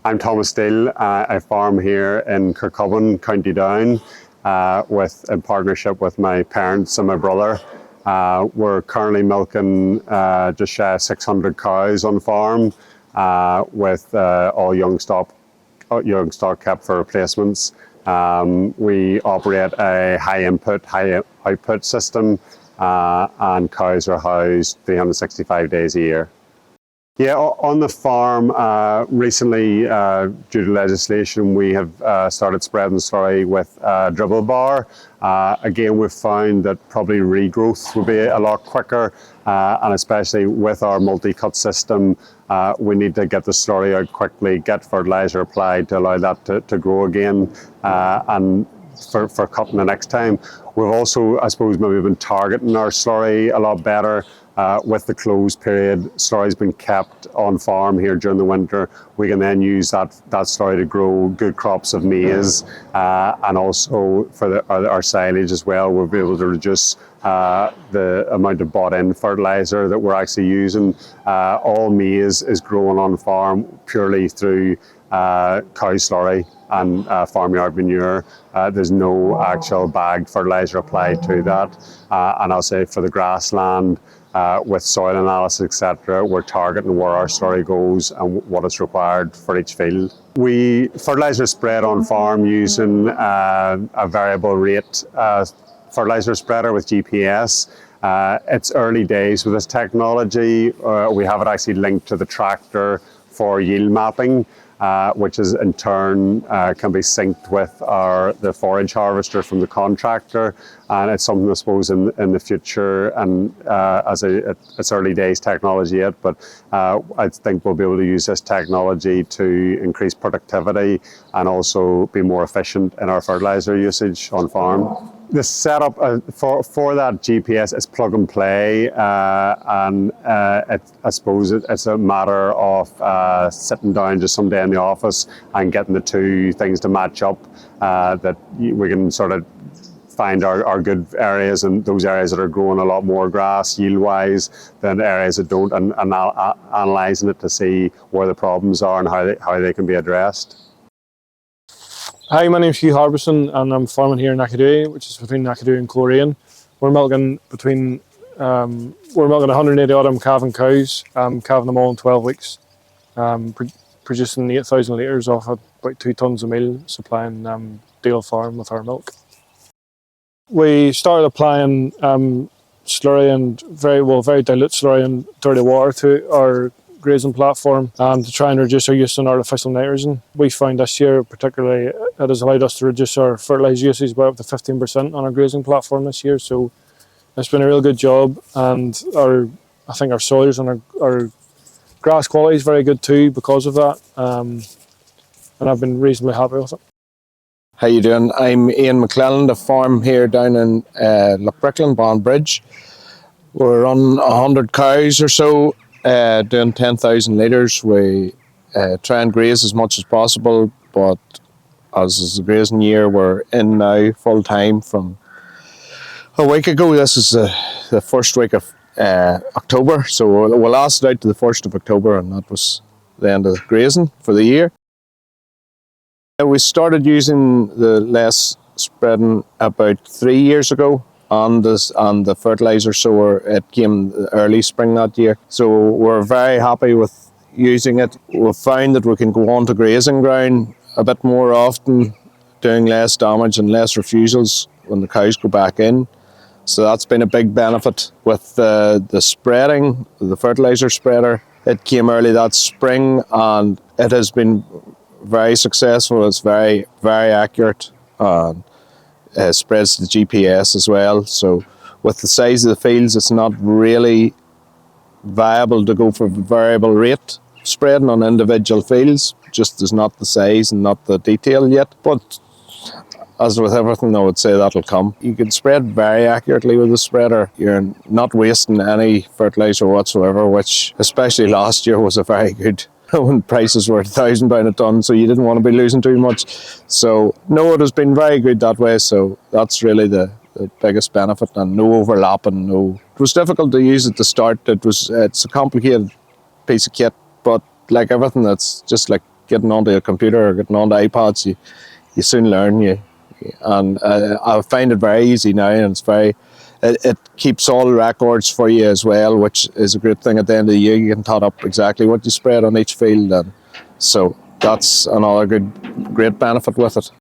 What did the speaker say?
I'm Thomas Steele. I farm here in Kirkcaldy, County Down, in partnership with my parents and my brother. We're currently milking just shy of 600 cows on farm, with all young stock kept for replacements. We operate a high input, high output system, and cows are housed 365 days a year. Yeah, on the farm, recently, due to legislation, we have started spreading slurry with dribble bar. Again, we've found that probably regrowth will be a lot quicker, and especially with our multi-cut system, we need to get the slurry out quickly, get fertiliser applied to allow that to grow again, and for cutting the next time. We've also, I suppose, maybe been targeting our slurry a lot better. With the closed period, slurry's been kept on farm here during the winter. We can then use that slurry to grow good crops of maize, and also for our silage as well. We'll be able to reduce the amount of bought-in fertiliser that we're actually using. All maize is grown on farm purely through cow slurry and farmyard manure. There's no actual bagged fertiliser applied to that. And I'll say for the grassland, with soil analysis, etc., we're targeting where our slurry goes and what is required for each field. We fertiliser spread on farm using a variable rate fertiliser spreader with GPS. It's early days with this technology. We have it actually linked to the tractor for yield mapping, which is in turn can be synced with the forage harvester from the contractor, and it's something I suppose in the future, and it's early days technology yet, but I think we'll be able to use this technology to increase productivity and also be more efficient in our fertiliser usage on farm. The setup for that GPS is plug and play, and I suppose it's a matter of sitting down just someday in the office and getting the two things to match up, that we can sort of find our good areas and those areas that are growing a lot more grass yield-wise than areas that don't, and analysing it to see where the problems are and how they can be addressed. Hi, my name's Hugh Harbison and I'm farming here in Nakadoo, which is between Nakadoo and Coleraine. We're milking 180 odd calving cows, calving them all in 12 weeks, producing 8,000 litres off about 2 tonnes a meal, supplying Dale Farm with our milk. We started applying slurry and very dilute slurry and dirty water to our grazing platform, to try and reduce our use of artificial nitrogen. We found this year particularly it has allowed us to reduce our fertiliser usage by up to 15% on our grazing platform this year, so it's been a real good job, and I think our soils and our grass quality is very good too because of that, and I've been reasonably happy with it. How you doing? I'm Ian McClelland, a farm here down in Lochbricklin, Bonnbridge. We're on 100 cows or so, doing 10,000 litres. We try and graze as much as possible, but as is the grazing year, we're in now full time from a week ago. This is the first week of October, so we'll last it out to the 1st of October, and that was the end of grazing for the year. We started using the less spreading about 3 years ago on the fertiliser sower. It came early spring that year, so we're very happy with using it. We've found that we can go on to grazing ground a bit more often, doing less damage and less refusals when the cows go back in. So that's been a big benefit with the spreading, the fertiliser spreader. It came early that spring and it has been very successful. It's very, very accurate and spreads to the GPS as well. So with the size of the fields, it's not really viable to go for variable rate spreading on individual fields. Just there's not the size and not the detail yet. But as with everything, I would say that'll come. You can spread very accurately with the spreader. You're not wasting any fertiliser whatsoever, which especially last year was a very good when prices were £1,000 a tonne, so you didn't want to be losing too much. So no, it has been very good that way, so that's really the biggest benefit, and no overlapping. It was difficult to use at the start. It's a complicated piece of kit, but like everything, it's just like getting onto a computer or getting onto iPads, you soon learn. And I find it very easy now, and it keeps all records for you as well, which is a great thing. At the end of the year, you can tot up exactly what you spread on each field, and so that's another great benefit with it.